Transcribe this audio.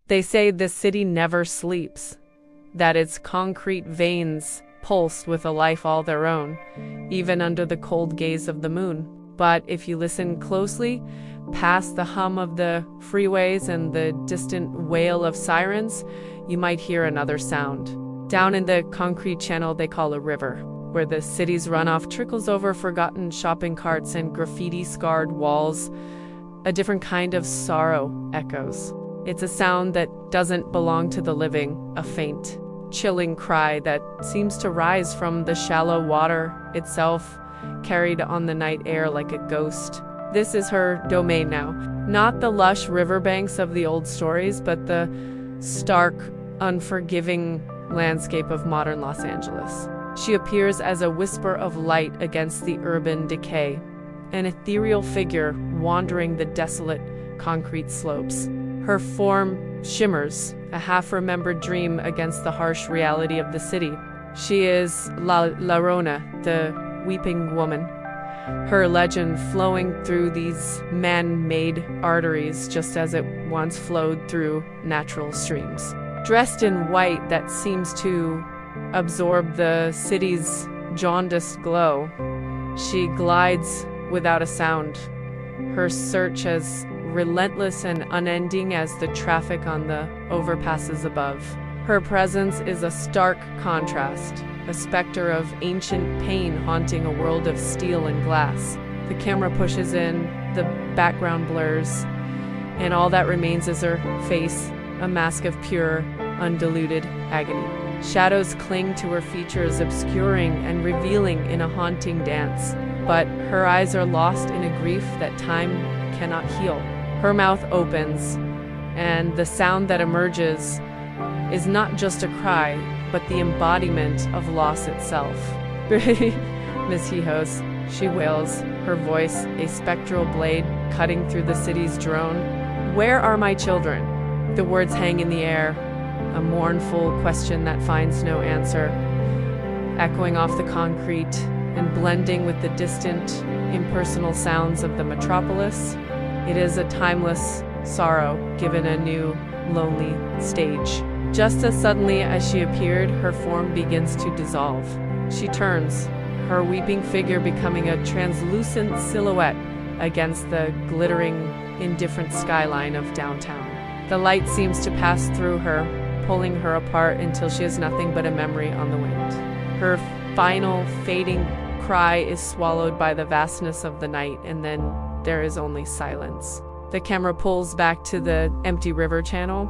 They say the city never sleeps, that its concrete veins pulse with a life all their own, even under the cold gaze of the moon. But if you listen closely, past the hum of the freeways and the distant wail of sirens, you might hear another sound. Down in the concrete channel they call a river, where the city's runoff trickles over forgotten shopping carts and graffiti-scarred walls, a different kind of sorrow echoes. It's a sound that doesn't belong to the living, a faint, chilling cry that seems to rise from the shallow water itself, carried on the night air like a ghost. This is her domain now. Not the lush riverbanks of the old stories, but the stark, unforgiving landscape of modern Los Angeles. She appears as a whisper of light against the urban decay, an ethereal figure wandering the desolate concrete slopes. Her form shimmers, a half-remembered dream against the harsh reality of the city. She is Llorona, the weeping woman, her legend flowing through these man-made arteries just as it once flowed through natural streams. Dressed in white that seems to absorb the city's jaundiced glow, she glides without a sound, her search as relentless and unending as the traffic on the overpasses above. Her presence is a stark contrast, a specter of ancient pain haunting a world of steel and glass. The camera pushes in, the background blurs, and all that remains is her face, a mask of pure, undiluted agony. Shadows cling to her features, obscuring and revealing in a haunting dance. But her eyes are lost in a grief that time cannot heal. Her mouth opens, and the sound that emerges is not just a cry, but the embodiment of loss itself. Miss Hijos, she wails, her voice a spectral blade cutting through the city's drone. Where are my children? The words hang in the air, a mournful question that finds no answer, echoing off the concrete and blending with the distant, impersonal sounds of the metropolis. It is a timeless sorrow given a new, lonely stage. Just as suddenly as she appeared, her form begins to dissolve. She turns, her weeping figure becoming a translucent silhouette against the glittering, indifferent skyline of downtown. The light seems to pass through her, pulling her apart until she is nothing but a memory on the wind. Her final, fading cry is swallowed by the vastness of the night, and then there is only silence. The camera pulls back to the empty river channel.